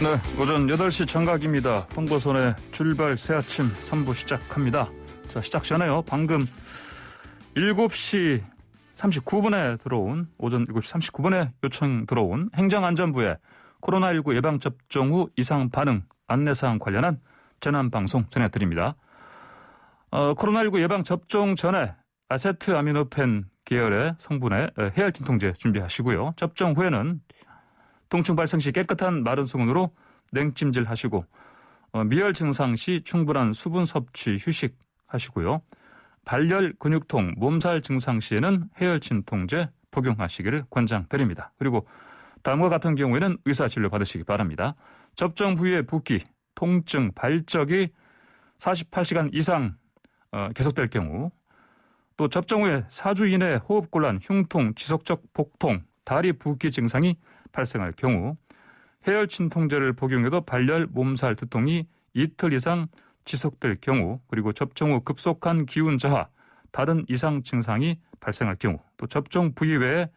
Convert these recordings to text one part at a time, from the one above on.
네, 오전 8시 정각입니다. 홍보선의 출발 새아침 3부 시작합니다. 자, 시작 전에요. 방금 7시 39분에 들어온, 오전 7시 39분에 요청 들어온 행정안전부의 코로나19 예방접종 후 이상 반응 안내사항 관련한 재난방송 전해드립니다. 코로나19 예방접종 전에 아세트아미노펜 계열의 성분의 해열진통제 준비하시고요. 접종 후에는 통증 발생 시 깨끗한 마른 수건으로 냉찜질하시고 미열 증상 시 충분한 수분 섭취 휴식하시고요. 발열, 근육통, 몸살 증상 시에는 해열진통제 복용하시기를 권장드립니다. 그리고 다음과 같은 경우에는 의사진료 받으시기 바랍니다. 접종 부위의 붓기, 통증, 발적이 48시간 이상 계속될 경우, 또 접종 후에 4주 이내 호흡곤란, 흉통, 지속적 복통, 다리 붓기 증상이 발생할 경우, 해열진통제를 복용해도 발열, 몸살, 두통이 이틀 이상 지속될 경우, 그리고 접종 후 급속한 기운 저하, 다른 이상 증상이 발생할 경우, 또 접종 부위 외에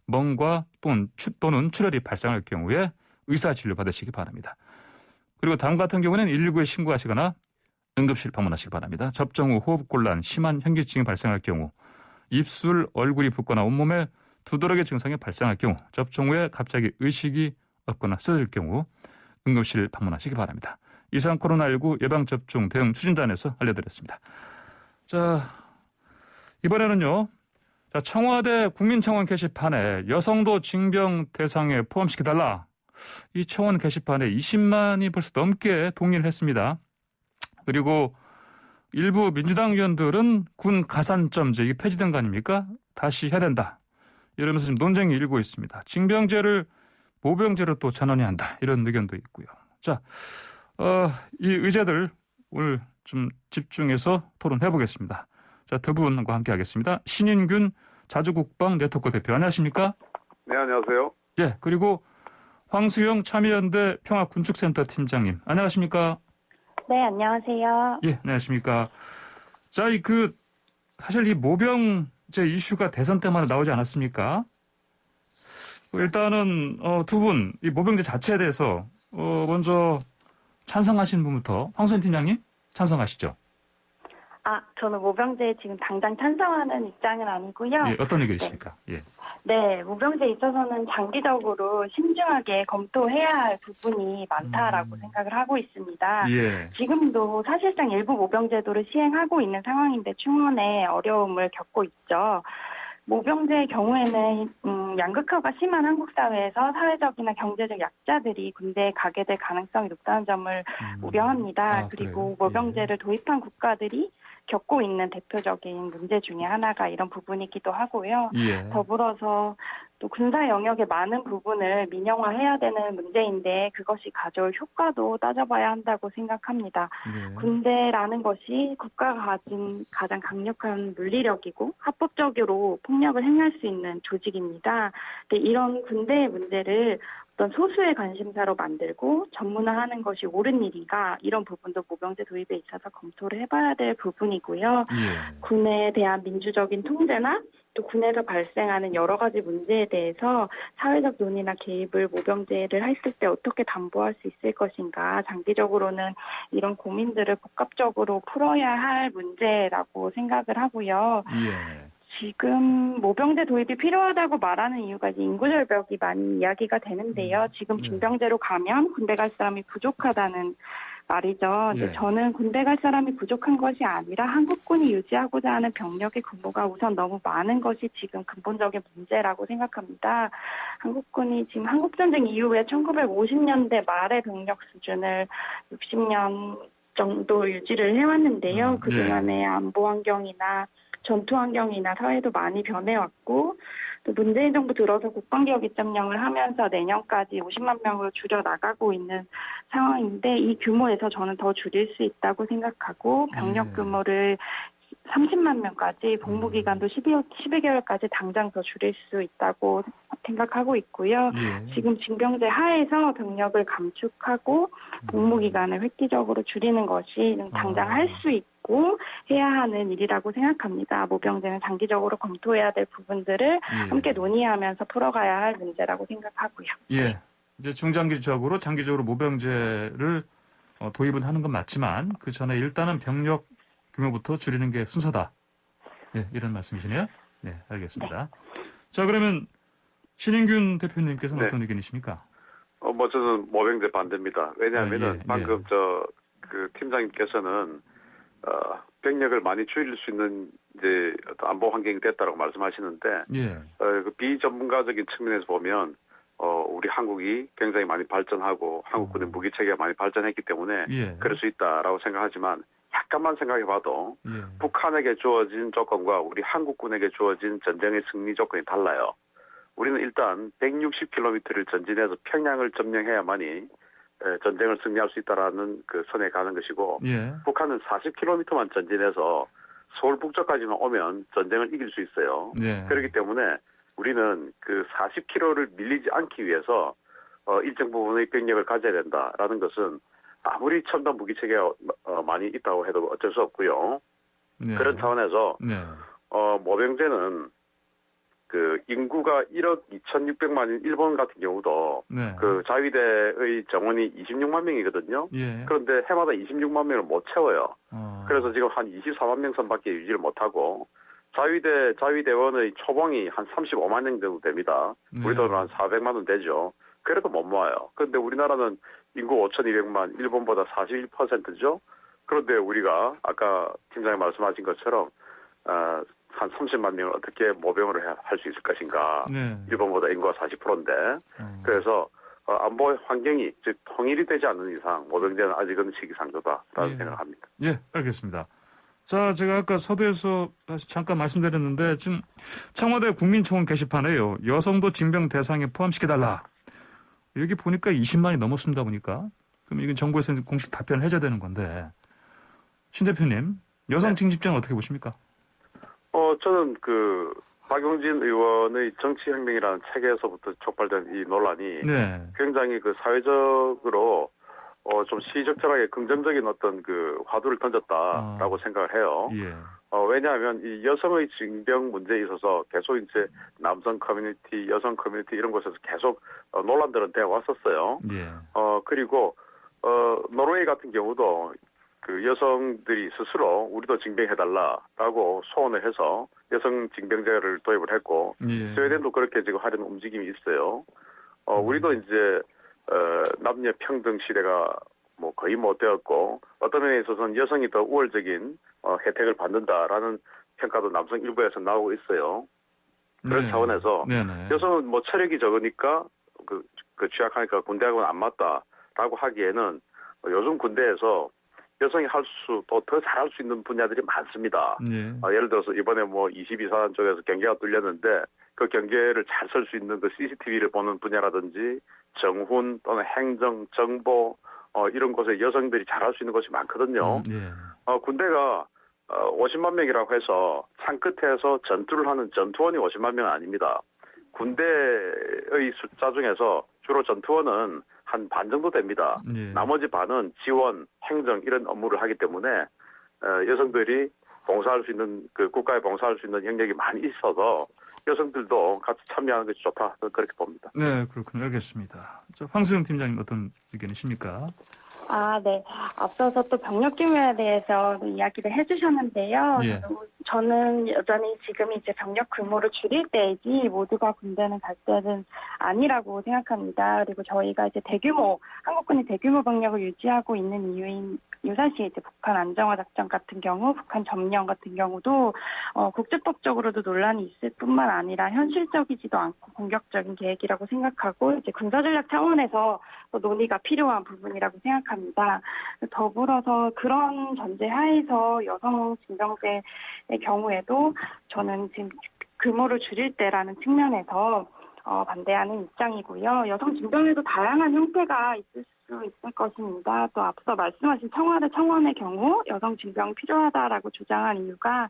멍과 또는 출혈이 발생할 경우에 의사진료 받으시기 바랍니다. 그리고 다음 같은 경우는 119에 신고하시거나 응급실 방문하시기 바랍니다. 접종 후 호흡곤란, 심한 현기증이 발생할 경우, 입술, 얼굴이 붓거나 온몸에 두드러기 증상이 발생할 경우, 접종 후에 갑자기 의식이 없거나 쓰러질 경우 응급실 방문하시기 바랍니다. 이상 코로나19 예방접종 대응 추진단에서 알려드렸습니다. 자, 이번에는요. 자, 청와대 국민청원 게시판에 여성도 징병 대상에 포함시켜달라. 이 청원 게시판에 20만이 벌써 넘게 동의를 했습니다. 그리고 일부 민주당 의원들은 군 가산점제 이게 폐지된 거 아닙니까? 다시 해야 된다. 이러면서 지금 논쟁이 일고 있습니다. 징병제를 모병제로 또 전환해야 한다. 이런 의견도 있고요. 자, 이 의제들 오늘 좀 집중해서 토론해 보겠습니다. 자, 두 분과 함께 하겠습니다. 신인균 자주국방 네트워크 대표 안녕하십니까? 네, 안녕하세요. 예, 그리고 황수영 참여연대 평화군축센터 팀장님 안녕하십니까? 네, 안녕하세요. 예, 안녕하십니까? 자, 사실 이 모병제 이슈가 대선 때마다 나오지 않았습니까? 일단은 두 분 이 모병제 자체에 대해서 먼저 찬성하시는 분부터 황수영 팀장님 찬성하시죠? 저는 모병제에 지금 당장 찬성하는 입장은 아니고요. 예, 어떤 의견이십니까? 예. 네, 모병제에 있어서는 장기적으로 신중하게 검토해야 할 부분이 많다라고 생각을 하고 있습니다. 예. 지금도 사실상 일부 모병제도를 시행하고 있는 상황인데 충원에 어려움을 겪고 있죠. 모병제의 경우에는 양극화가 심한 한국 사회에서 사회적이나 경제적 약자들이 군대에 가게 될 가능성이 높다는 점을 우려합니다. 그리고 그래요? 모병제를 도입한 국가들이 겪고 있는 대표적인 문제 중에 하나가 이런 부분이기도 하고요. 예. 더불어서 또 군사 영역의 많은 부분을 민영화해야 되는 문제인데 그것이 가져올 효과도 따져봐야 한다고 생각합니다. 예. 군대라는 것이 국가가 가진 가장 강력한 물리력이고 합법적으로 폭력을 행할 수 있는 조직입니다. 이런 군대의 문제를 어떤 소수의 관심사로 만들고 전문화하는 것이 옳은 일인가 이런 부분도 모병제 도입에 있어서 검토를 해봐야 될 부분이고요. 예. 군에 대한 민주적인 통제나 또 군에서 발생하는 여러 가지 문제에 대해서 사회적 논의나 개입을 모병제를 했을 때 어떻게 담보할 수 있을 것인가 장기적으로는 이런 고민들을 복합적으로 풀어야 할 문제라고 생각을 하고요. 예. 지금 모병제 도입이 필요하다고 말하는 이유가 이제 인구절벽이 많이 이야기가 되는데요. 지금 징병제로 가면 군대 갈 사람이 부족하다는 말이죠. 예. 저는 군대 갈 사람이 부족한 것이 아니라 한국군이 유지하고자 하는 병력의 규모가 우선 너무 많은 것이 지금 근본적인 문제라고 생각합니다. 한국군이 지금 한국전쟁 이후에 1950년대 말의 병력 수준을 60년 정도 유지를 해왔는데요. 그동안의 안보 환경이나 전투 환경이나 사회도 많이 변해왔고 또 문재인 정부 들어서 국방개혁 2.0을 하면서 내년까지 50만 명으로 줄여나가고 있는 상황인데 이 규모에서 저는 더 줄일 수 있다고 생각하고 병력 규모를 30만 명까지 복무기간도 12개월까지 당장 더 줄일 수 있다고 생각하고 있고요. 예. 지금 징병제 하에서 병력을 감축하고 복무기간을 획기적으로 줄이는 것이 당장 할 수 있고 해야 하는 일이라고 생각합니다. 모병제는 장기적으로 검토해야 될 부분들을 함께 논의하면서 풀어가야 할 문제라고 생각하고요. 예. 이제 중장기적으로 장기적으로 모병제를 도입은 하는 건 맞지만 그 전에 일단은 병력 규모부터 줄이는 게 순서다. 네, 이런 말씀이시네요. 네, 알겠습니다. 네. 자, 그러면 신인균 대표님께서는 네. 어떤 의견이십니까? 저는 모병제 반대입니다. 왜냐하면은 방금 그 팀장님께서는 병력을 많이 줄일 수 있는 이제 어떤 안보 환경이 됐다고 말씀하시는데 그 비전문가적인 측면에서 보면 우리 한국이 굉장히 많이 발전하고 한국군의 무기 체계가 많이 발전했기 때문에 그럴 수 있다라고 생각하지만 약간만 생각해봐도 북한에게 주어진 조건과 우리 한국군에게 주어진 전쟁의 승리 조건이 달라요. 우리는 일단 160km를 전진해서 평양을 점령해야만이 전쟁을 승리할 수 있다라는 그 선에 가는 것이고 북한은 40km만 전진해서 서울 북쪽까지만 오면 전쟁을 이길 수 있어요. 그렇기 때문에 우리는 그 40km를 밀리지 않기 위해서 일정 부분의 병력을 가져야 된다라는 것은 아무리 첨단 무기 체계가 많이 있다고 해도 어쩔 수 없고요. 그런 차원에서 모병제는 그 인구가 1억 2,600만인 일본 같은 경우도 그 자위대의 정원이 26만 명이거든요. 그런데 해마다 26만 명을 못 채워요. 그래서 지금 한 24만 명 선밖에 유지를 못하고 자위대원의 초봉이 한 35만 명 정도 됩니다. 우리 돈으로 한 400만 원 되죠. 그래도 못 모아요. 그런데 우리나라는 인구 5,200만, 일본보다 41%죠. 그런데 우리가 아까 팀장님 말씀하신 것처럼 한 30만 명을 어떻게 모병으로 할 수 있을 것인가. 일본보다 인구가 40%인데. 그래서 안보 환경이 즉 통일이 되지 않는 이상 모병제는 아직은 시기상조다라는 생각합니다. 예, 알겠습니다. 자, 제가 아까 서두에서 잠깐 말씀드렸는데 지금 청와대 국민청원 게시판에요. 여성도 징병 대상에 포함시켜달라. 여기 보니까 20만이 넘었습니다 보니까. 그럼 이건 정부에서 공식 답변을 해줘야 되는 건데. 신 대표님, 여성 징집제는 어떻게 보십니까? 저는 그 박용진 의원의 정치혁명이라는 책에서부터 촉발된 이 논란이 굉장히 그 사회적으로 좀 시의적절하게 긍정적인 어떤 그 화두를 던졌다라고 생각을 해요. 왜냐하면 이 여성의 징병 문제에 있어서 계속 이제 남성 커뮤니티, 여성 커뮤니티 이런 곳에서 계속 논란들은 되어 왔었어요. 그리고 노르웨이 같은 경우도 그 여성들이 스스로 우리도 징병해달라라고 소원을 해서 여성 징병제를 도입을 했고 스웨덴도 그렇게 지금 하려는 움직임이 있어요. 우리도 이제 남녀 평등 시대가 뭐 거의 못 되었고 어떤 면에 있어서는 여성이 더 우월적인 혜택을 받는다라는 평가도 남성 일부에서 나오고 있어요. 그런 차원에서 여성은 뭐 체력이 적으니까 그 취약하니까 군대하고는 안 맞다라고 하기에는 요즘 군대에서 여성이 또 더 잘할 수 있는 분야들이 많습니다. 예를 들어서 이번에 뭐 22사단 쪽에서 경계가 뚫렸는데 그 경계를 잘 설 수 있는 그 CCTV를 보는 분야라든지 정훈 또는 행정, 정보 이런 곳에 여성들이 잘할 수 있는 것이 많거든요. 군대가 50만 명이라고 해서 산끝에서 전투를 하는 전투원이 50만 명은 아닙니다. 군대의 숫자 중에서 주로 전투원은 한 반 정도 됩니다. 나머지 반은 지원, 행정 이런 업무를 하기 때문에 여성들이 봉사할 수 있는 그 국가에 봉사할 수 있는 영역이 많이 있어서 여성들도 같이 참여하는 것이 좋다 그렇게 봅니다. 네, 그렇군요. 알겠습니다. 황수영 팀장님 어떤 의견이십니까? 네. 앞서서 또 병력 규모에 대해서 이야기를 해주셨는데요. 저는 여전히 지금 이제 병력 규모를 줄일 때이지 모두가 군대는 갈 때는 아니라고 생각합니다. 그리고 저희가 이제 한국군이 대규모 병력을 유지하고 있는 이유인 유사시 이제 북한 안정화 작전 같은 경우, 북한 점령 같은 경우도 국제법적으로도 논란이 있을 뿐만 아니라 현실적이지도 않고 공격적인 계획이라고 생각하고 이제 군사전략 차원에서 또 논의가 필요한 부분이라고 생각합니다. 더불어서 그런 전제 하에서 여성 징병제의 경우에도 저는 지금 규모를 줄일 때라는 측면에서 반대하는 입장이고요. 여성 징병에도 다양한 형태가 있을 수 수 있을 것입니다. 또 앞서 말씀하신 청와대 청원의 경우 여성 징병이 필요하다라고 주장한 이유가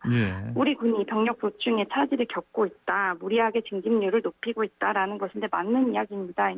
우리 군이 병력 보충에 차질을 겪고 있다. 무리하게 징집률을 높이고 있다라는 것인데 맞는 이야기입니다.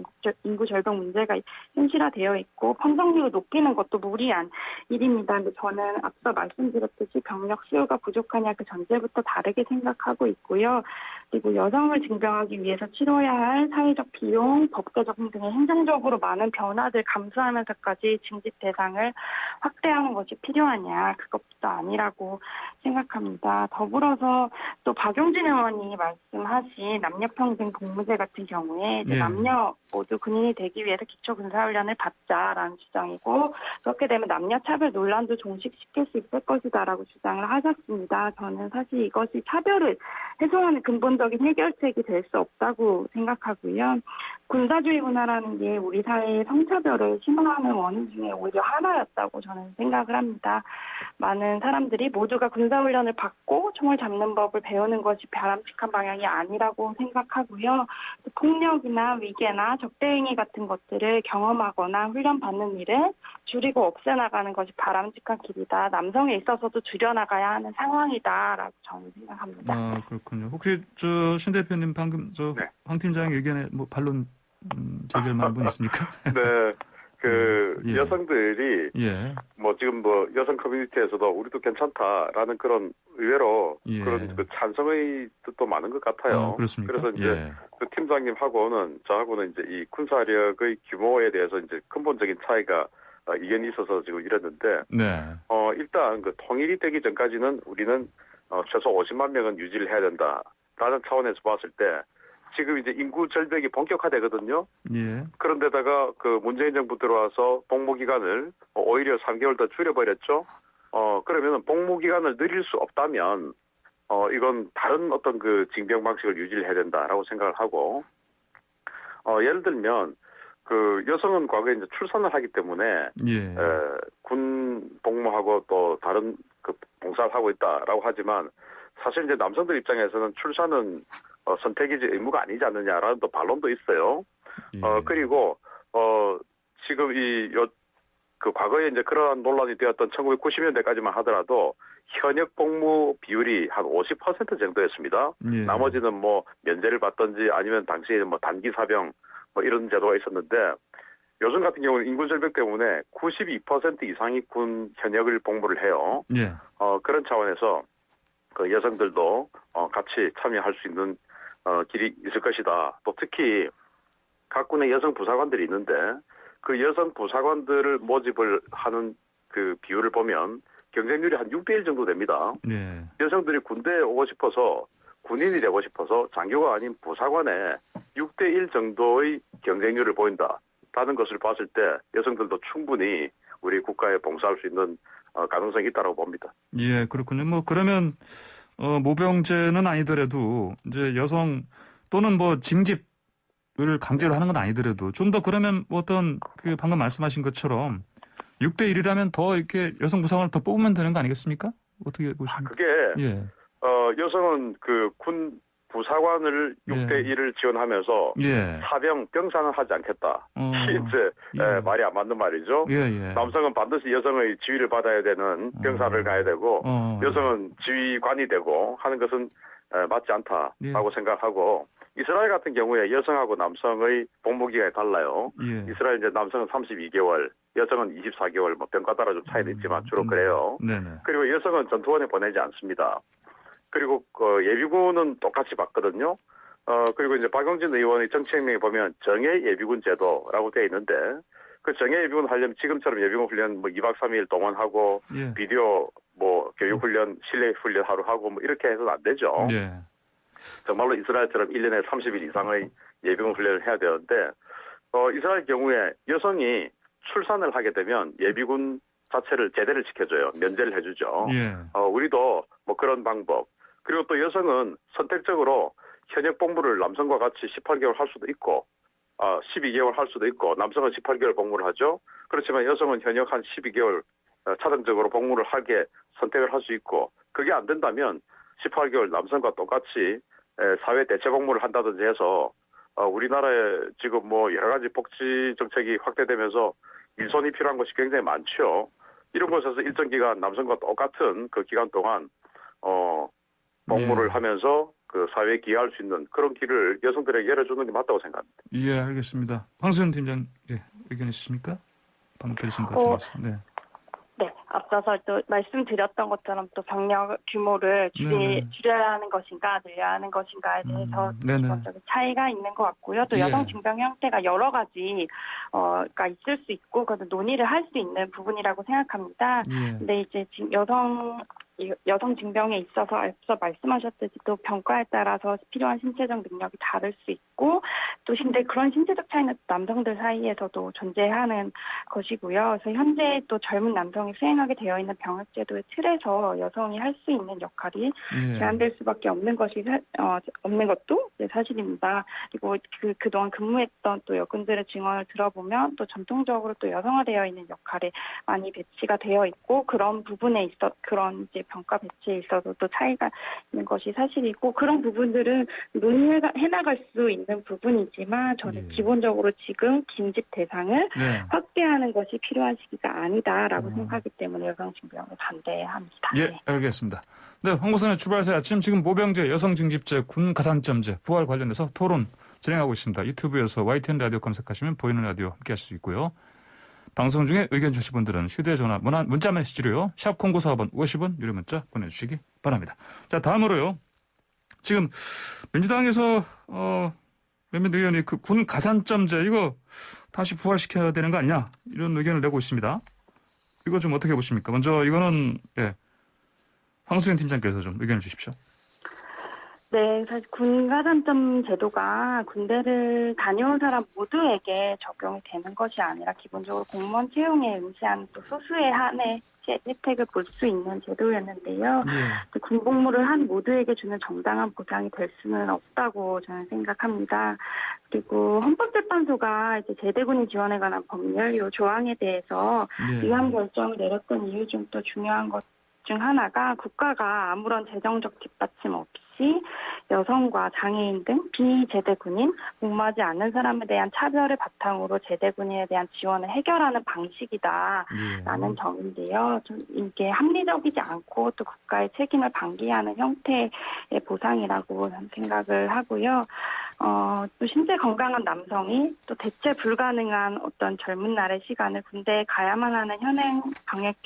인구 절벽 문제가 현실화되어 있고 판정률을 높이는 것도 무리한 일입니다. 근데 저는 앞서 말씀드렸듯이 병력 수요가 부족하냐 그 전제부터 다르게 생각하고 있고요. 그리고 여성을 징병하기 위해서 치러야 할 사회적 비용, 법제적 등의 행정적으로 많은 변화들 감수하면서까지 징집 대상을 확대하는 것이 필요하냐, 그것도 아니라고 생각합니다. 더불어서 또 박용진 의원이 말씀하신 남녀평등 복무제 같은 경우에 이제 남녀 모두 군인이 되기 위해서 기초군사훈련을 받자라는 주장이고 그렇게 되면 남녀차별 논란도 종식시킬 수 있을 것이다라고 주장을 하셨습니다. 저는 사실 이것이 차별을 해소하는 근본적인 해결책이 될 수 없다고 생각하고요. 군사주의 문화라는 게 우리 사회의 성차별을 심화하는 원인 중에 오히려 하나였다고 저는 생각을 합니다. 많은 사람들이 모두가 군사훈련을 받고 총을 잡는 법을 배우는 것이 바람직한 방향이 아니라고 생각하고요. 폭력이나 위계나 적대행위 같은 것들을 경험하거나 훈련받는 일을 줄이고 없애나가는 것이 바람직한 길이다. 남성에 있어서도 줄여나가야 하는 상황이다라고 저는 생각합니다. 아, 그렇군요. 혹시 신 대표님 방금 황 팀장의 의견에 뭐 반론 제기할 만한 분 있습니까? 네. 여성들이 뭐 지금 뭐 여성 커뮤니티에서도 우리도 괜찮다라는 그런 의외로 그런 그 찬성의 뜻도 많은 것 같아요. 그렇습니까? 그래서 이제 그 팀장님하고는 저하고는 이제 이 군사력의 규모에 대해서 이제 근본적인 차이가 이견이 있어서 지금 이랬는데 일단 그 통일이 되기 전까지는 우리는 최소 50만 명은 유지를 해야 된다라는 차원에서 봤을 때 지금 이제 인구 절벽이 본격화되거든요. 그런데다가 그 문재인 정부 들어와서 복무 기간을 오히려 3개월 더 줄여버렸죠. 그러면 복무 기간을 늘릴 수 없다면 이건 다른 어떤 그 징병 방식을 유지를 해야 된다라고 생각을 하고 예를 들면 그 여성은 과거에 이제 출산을 하기 때문에 군 복무하고 또 다른 그 봉사를 하고 있다라고 하지만 사실 이제 남성들 입장에서는 출산은 선택이지 의무가 아니지 않느냐라는 또 반론도 있어요. 그리고 지금 그 과거에 이제 그러한 논란이 되었던 1990년대까지만 하더라도 현역 복무 비율이 한 50% 정도였습니다. 나머지는 뭐 면제를 받든지 아니면 당시에 뭐 단기 사병 뭐 이런 제도가 있었는데 요즘 같은 경우는 인구 절벽 때문에 92% 이상이 군 현역을 복무를 해요. 그런 차원에서 그 여성들도 같이 참여할 수 있는 길이 있을 것이다. 또 특히 각 군의 여성 부사관들이 있는데 그 여성 부사관들을 모집을 하는 그 비율을 보면 경쟁률이 한 6대1 정도 됩니다. 여성들이 군대에 오고 싶어서 군인이 되고 싶어서 장교가 아닌 부사관에 6대1 정도의 경쟁률을 보인다라는 것을 봤을 때 여성들도 충분히 우리 국가에 봉사할 수 있는 가능성이 있다고 봅니다. 예, 그렇군요. 뭐 그러면 모병제는 아니더라도 이제 여성 또는 뭐 징집을 강제로 하는 건 아니더라도 좀 더 그러면 어떤 그 방금 말씀하신 것처럼 6대1이라면 더 이렇게 여성 부사관을 더 뽑으면 되는 거 아니겠습니까? 어떻게 보십니까? 그게 여성은 그 군 부사관을 6대1을 지원하면서 사병, 병사는 하지 않겠다. 이제 말이 안 맞는 말이죠. 남성은 반드시 여성의 지휘를 받아야 되는 병사를 가야 되고 여성은 지휘관이 되고 하는 것은 맞지 않다라고 생각하고 이스라엘 같은 경우에 여성하고 남성의 복무기간이 달라요. 이스라엘 이제 남성은 32개월, 여성은 24개월, 뭐 병가 따라 좀 차이도 있지만 주로 그래요. 그리고 여성은 전투원에 보내지 않습니다. 그리고 예비군은 똑같이 받거든요. 그리고 이제 박용진 의원의 정치혁명에 보면 정예 예비군 제도라고 되어 있는데 그 정예 예비군 하려면 지금처럼 예비군 훈련 뭐 2박 3일 동원하고 비디오 뭐 교육 훈련, 실내 훈련 하루 하고 뭐 이렇게 해서는 안 되죠. 정말로 이스라엘처럼 1년에 30일 이상의 예비군 훈련을 해야 되는데 이스라엘 경우에 여성이 출산을 하게 되면 예비군 자체를 제대를 시켜줘요. 면제를 해주죠. 우리도 뭐 그런 방법. 그리고 또 여성은 선택적으로 현역 복무를 남성과 같이 18개월 할 수도 있고 12개월 할 수도 있고 남성은 18개월 복무를 하죠. 그렇지만 여성은 현역 한 12개월 차등적으로 복무를 하게 선택을 할 수 있고 그게 안 된다면 18개월 남성과 똑같이 사회 대체 복무를 한다든지 해서 우리나라에 지금 뭐 여러 가지 복지 정책이 확대되면서 일손이 필요한 것이 굉장히 많죠. 이런 곳에서 일정 기간 남성과 똑같은 그 기간 동안 복무를 하면서 그 사회에 기여할 수 있는 그런 길을 여성들에게 열어주는 게 맞다고 생각합니다. 예, 알겠습니다. 황수연 팀장 의견 있으십니까? 방금 들으신 것 같은 네. 네, 앞서서 또 말씀드렸던 것처럼 또 병력 규모를 줄여야 하는 것인가 늘려야 하는 것인가에 대해서 기본적인 차이가 있는 것 같고요. 또 여성 징병 형태가 여러 가지가 있을 수 있고 그것도 논의를 할 수 있는 부분이라고 생각합니다. 근데 이제 여성 징병에 있어서 앞서 말씀하셨듯이 또 병과에 따라서 필요한 신체적 능력이 다를 수 있고 또 근데 그런 신체적 차이는 남성들 사이에서도 존재하는 것이고요. 그래서 현재 또 젊은 남성이 수행하게 되어 있는 병역제도의 틀에서 여성이 할 수 있는 역할이 제한될 수밖에 없는 것이 없는 것도 사실입니다. 그리고 그동안 근무했던 또 여군들의 증언을 들어보면 또 전통적으로 또 여성화되어 있는 역할에 많이 배치가 되어 있고 그런 부분에 그런 이제 병가 배치에 있어서 또 차이가 있는 것이 사실이고 그런 부분들은 논의해 나갈 수 있는 부분이지만 저는 기본적으로 지금 긴집 대상을 확대하는 것이 필요한 시기가 아니다라고 생각하기 때문에 여성 징병을 반대합니다. 예, 알겠습니다. 네, 황보선의 출발새 아침 지금 모병제, 여성 징집제, 군 가산점제, 부활 관련해서 토론 진행하고 있습니다. 유튜브에서 YTN 라디오 검색하시면 보이는 라디오 함께할 수 있고요. 방송 중에 의견 주실 분들은 휴대전화, 문자 메시지로요. 샵 0945번 50원 유료 문자 보내주시기 바랍니다. 자, 다음으로요. 지금 민주당에서 몇몇 의원이 그 군 가산점제 이거 다시 부활시켜야 되는 거 아니냐 이런 의견을 내고 있습니다. 이거 좀 어떻게 보십니까? 먼저 이거는 황수연 팀장께서 좀 의견을 주십시오. 네, 사실 군가산점 제도가 군대를 다녀온 사람 모두에게 적용이 되는 것이 아니라 기본적으로 공무원 채용에 응시한 또 소수의 한해 혜택을 볼 수 있는 제도였는데요. 군복무를 한 모두에게 주는 정당한 보장이 될 수는 없다고 저는 생각합니다. 그리고 헌법재판소가 이제 제대군인 지원에 관한 법률 요 조항에 대해서 위헌 결정을 내렸던 이유 중 또 중요한 것 중 하나가 국가가 아무런 재정적 뒷받침 없이 여성과 장애인 등 비제대군인, 복무하지 않는 사람에 대한 차별을 바탕으로 제대군인에 대한 지원을 해결하는 방식이다라는 점인데요. 좀 이게 합리적이지 않고 또 국가의 책임을 방기하는 형태의 보상이라고 생각을 하고요. 또 신체 건강한 남성이 또 대체 불가능한 어떤 젊은 날의 시간을 군대에 가야만 하는 현행 병역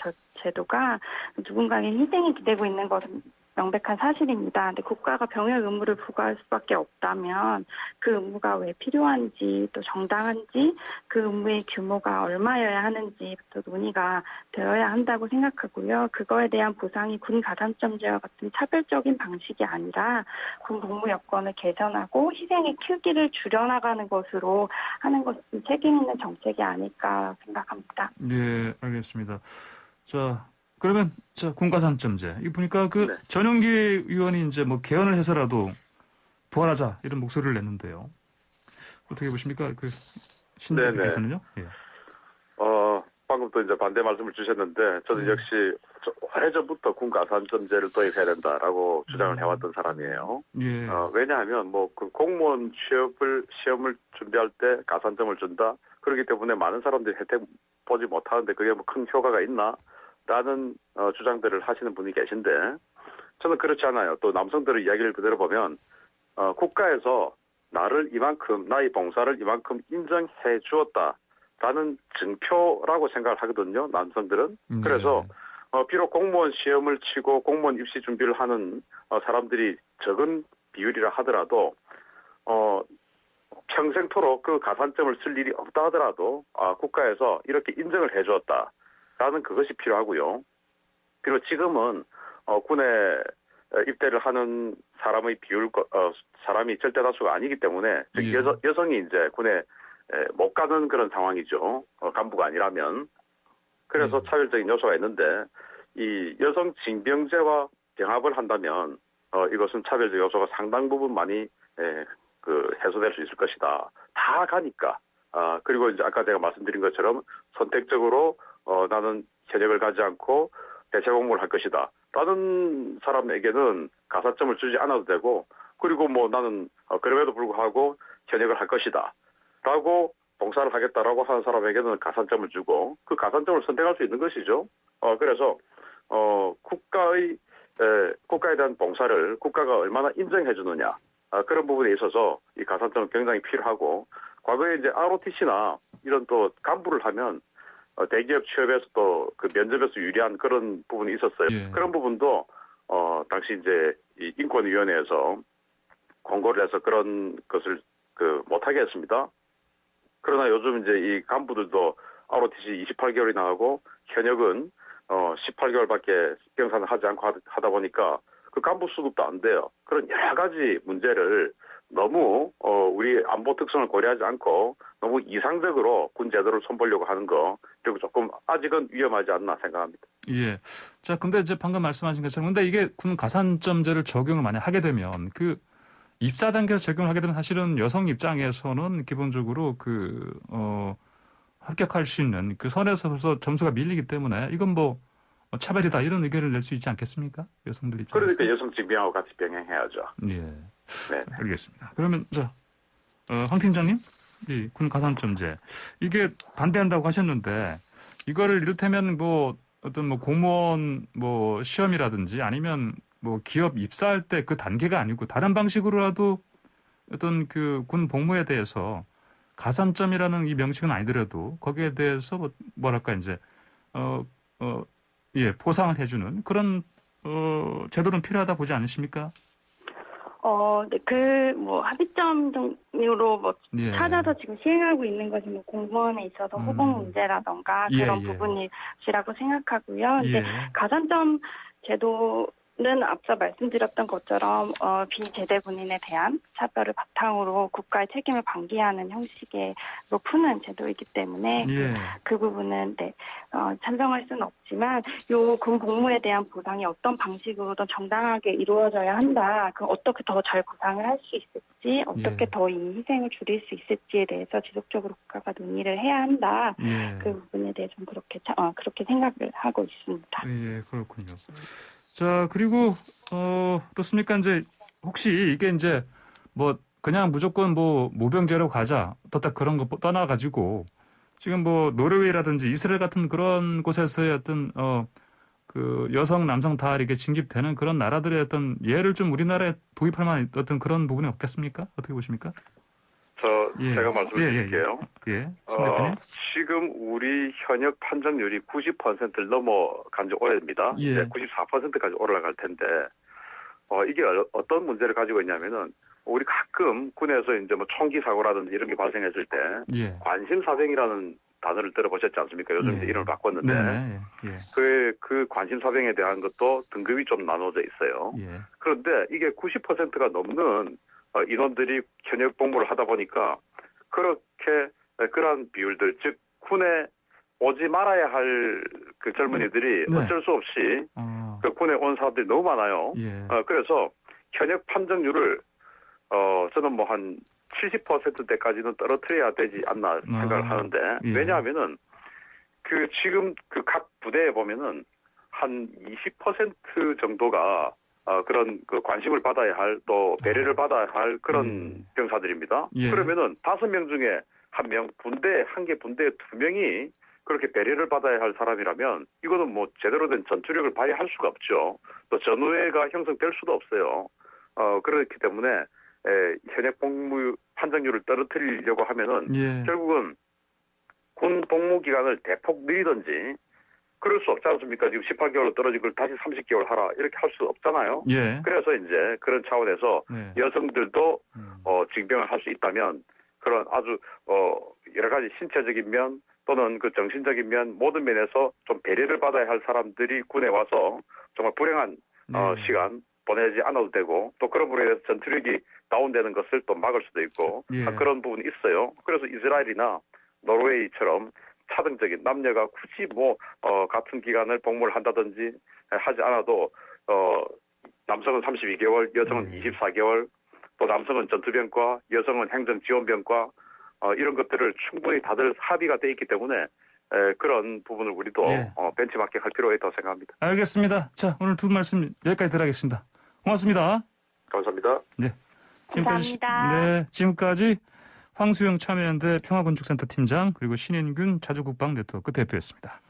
제도가 누군가의 희생이 기대고 있는 것은 명백한 사실입니다. 근데 국가가 병역 의무를 부과할 수밖에 없다면 그 의무가 왜 필요한지 또 정당한지 그 의무의 규모가 얼마여야 하는지부터 논의가 되어야 한다고 생각하고요. 그거에 대한 보상이 군 가산점제와 같은 차별적인 방식이 아니라 군 복무 여건을 개선하고 희생의 크기를 줄여나가는 것으로 하는 것이 책임 있는 정책이 아닐까 생각합니다. 네, 알겠습니다. 자, 그러면 군가산점제 이거 보니까 전용기 의원이 이제 뭐 개헌을 해서라도 부활하자 이런 목소리를 냈는데요. 어떻게 보십니까? 그 신대표께서는요? 방금 또 이제 반대 말씀을 주셨는데 저는 역시 오래전부터 군가산점제를 도입해야 된다라고 주장을 해왔던 사람이에요. 왜냐하면 뭐 그 공무원 시험을 준비할 때 가산점을 준다. 그렇기 때문에 많은 사람들이 혜택 보지 못하는데 그게 뭐 큰 효과가 있나? 라는 주장들을 하시는 분이 계신데 저는 그렇지 않아요. 또 남성들의 이야기를 그대로 보면 국가에서 나의 봉사를 이만큼 인정해 주었다라는 증표라고 생각을 하거든요. 남성들은. 그래서 비록 공무원 시험을 치고 공무원 입시 준비를 하는 사람들이 적은 비율이라 하더라도 평생토록 그 가산점을 쓸 일이 없다 하더라도 국가에서 이렇게 인정을 해 주었다. 라는 그것이 필요하고요. 그리고 지금은 군에 입대를 하는 사람의 사람이 절대 다수가 아니기 때문에 여성이 이제 군에 못 가는 그런 상황이죠. 간부가 아니라면. 그래서 차별적인 요소가 있는데 이 여성 징병제와 병합을 한다면 이것은 차별적 요소가 상당 부분 많이 해소될 수 있을 것이다. 다 가니까. 그리고 이제 아까 제가 말씀드린 것처럼 선택적으로 나는 현역을 가지 않고 대체 복무를 할 것이다. 라는 사람에게는 가산점을 주지 않아도 되고 그리고 뭐 나는 그럼에도 불구하고 현역을 할 것이다. 라고 봉사를 하겠다라고 하는 사람에게는 가산점을 주고 그 가산점을 선택할 수 있는 것이죠. 그래서 국가에 대한 봉사를 국가가 얼마나 인정해 주느냐 그런 부분에 있어서 이 가산점은 굉장히 필요하고 과거에 이제 ROTC나 이런 또 간부를 하면 대기업 취업에서 또 그 면접에서 유리한 그런 부분이 있었어요. 예. 그런 부분도 당시 이제 이 인권위원회에서 권고를 해서 그런 것을 못하게 했습니다. 그러나 요즘 이제 이 간부들도 ROTC 28개월이나 하고 현역은 18개월밖에 병사를 하지 않고 하다 보니까 그 간부 수급도 안 돼요. 그런 여러 가지 문제를 너무 우리 안보 특성을 고려하지 않고 너무 이상적으로 군 제도를 손보려고 하는 거 그리고 조금 아직은 위험하지 않나 생각합니다. 예. 자, 근데 이제 방금 말씀하신 것처럼 근데 이게 군 가산점제를 적용을 만약 하게 되면 그 입사 단계에서 적용을 하게 되면 사실은 여성 입장에서는 기본적으로 합격할 수 있는 그 선에서 벌써 점수가 밀리기 때문에 이건 뭐 차별이다 이런 의견을 낼 수 있지 않겠습니까? 여성들 입장에서. 그러니까 여성 징병하고 같이 병행해야죠. 예. 네. 알겠습니다. 그러면 황 팀장님, 이 군 가산점제 이게 반대한다고 하셨는데 이거를 이를테면 뭐 어떤 뭐 공무원 뭐 시험이라든지 아니면 뭐 기업 입사할 때 그 단계가 아니고 다른 방식으로라도 어떤 그 군 복무에 대해서 가산점이라는 이 명칭은 아니더라도 거기에 대해서 뭐랄까 이제 보상을 해주는 그런 제도는 필요하다 보지 않으십니까? 네, 합의점 등으로 예. 찾아서 지금 시행하고 있는 것이 공무원에 있어서 호봉 문제라던가 그런 부분이라고 생각하고요. 근데 가산점 제도는 앞서 말씀드렸던 것처럼 비제대 군인에 대한 차별을 바탕으로 국가의 책임을 방기하는 형식으로 푸는 제도이기 때문에 그 부분은 찬성할 수는 없지만 요 군 복무에 대한 보상이 어떤 방식으로든 정당하게 이루어져야 한다. 어떻게 더 잘 보상을 할 수 있을지 어떻게 더 이 희생을 줄일 수 있을지에 대해서 지속적으로 국가가 논의를 해야 한다. 그 부분에 대해 좀 그렇게 생각을 하고 있습니다. 예, 그렇군요. 자, 그리고 어떻습니까? 이제 혹시 이게 이제 뭐 그냥 무조건 뭐 모병제로 가자, 딱 그런 거 떠나가지고 지금 뭐 노르웨이라든지 이스라엘 같은 그런 곳에서의 어떤 그 여성 남성 다 이렇게 징집되는 그런 나라들의 어떤 예를 좀 우리나라에 도입할 만한 어떤 그런 부분이 없겠습니까? 어떻게 보십니까? 제가 말씀드릴게요. 지금 우리 현역 판정률이 90%를 넘어간 지 오래입니다. 이제 94%까지 올라갈 텐데, 이게 어떤 문제를 가지고 있냐면은, 우리 가끔 군에서 이제 뭐 총기 사고라든지 이런 게 발생했을 때, 관심사병이라는 단어를 들어보셨지 않습니까? 요즘 이제 이름을 바꿨는데, 그 관심사병에 대한 것도 등급이 좀 나눠져 있어요. 그런데 이게 90%가 넘는 인원들이 현역 복무를 하다 보니까 그러한 비율들, 즉 군에 오지 말아야 할 그 젊은이들이 어쩔 수 없이 그 군에 온 사람들이 너무 많아요. 그래서 현역 판정률을 저는 뭐 한 70%대까지는 떨어뜨려야 되지 않나 생각을 하는데 왜냐하면은 지금 각 부대에 보면은 한 20% 정도가 그런 관심을 받아야 할 또 배려를 받아야 할 그런 병사들입니다. 그러면은 5명 중에 1명, 한 개 부대에 2명이 그렇게 배려를 받아야 할 사람이라면 이거는 뭐 제대로 된 전투력을 발휘할 수가 없죠. 또 전우회가 형성될 수도 없어요. 그렇기 때문에 현역 복무 판정률을 떨어뜨리려고 하면은 결국은 군 복무 기간을 대폭 늘리든지 그럴 수 없지 않습니까? 지금 18개월로 떨어진 걸 다시 30개월 하라 이렇게 할 수 없잖아요. 그래서 이제 그런 차원에서 여성들도 징병을 할 수 있다면 그런 아주 여러 가지 신체적인 면 또는 그 정신적인 면 모든 면에서 좀 배려를 받아야 할 사람들이 군에 와서 정말 불행한 시간 보내지 않아도 되고 또 그런 부분에 대해서 전투력이 다운되는 것을 또 막을 수도 있고 그런 부분이 있어요. 그래서 이스라엘이나 노르웨이처럼 차등적인 남녀가 굳이 같은 기간을 복무를 한다든지 하지 않아도 남성은 32개월, 여성은 24개월, 또 남성은 전투병과, 여성은 행정지원병과 이런 것들을 충분히 다들 합의가 돼 있기 때문에 그런 부분을 우리도 벤치마킹 할 필요가 있다고 생각합니다. 알겠습니다. 자, 오늘 두 말씀 여기까지 들어가겠습니다. 고맙습니다. 감사합니다. 네. 감사합니다. 지금까지 황수영 참여연대 평화건축센터 팀장 그리고 신인균 자주국방 네트워크 대표였습니다.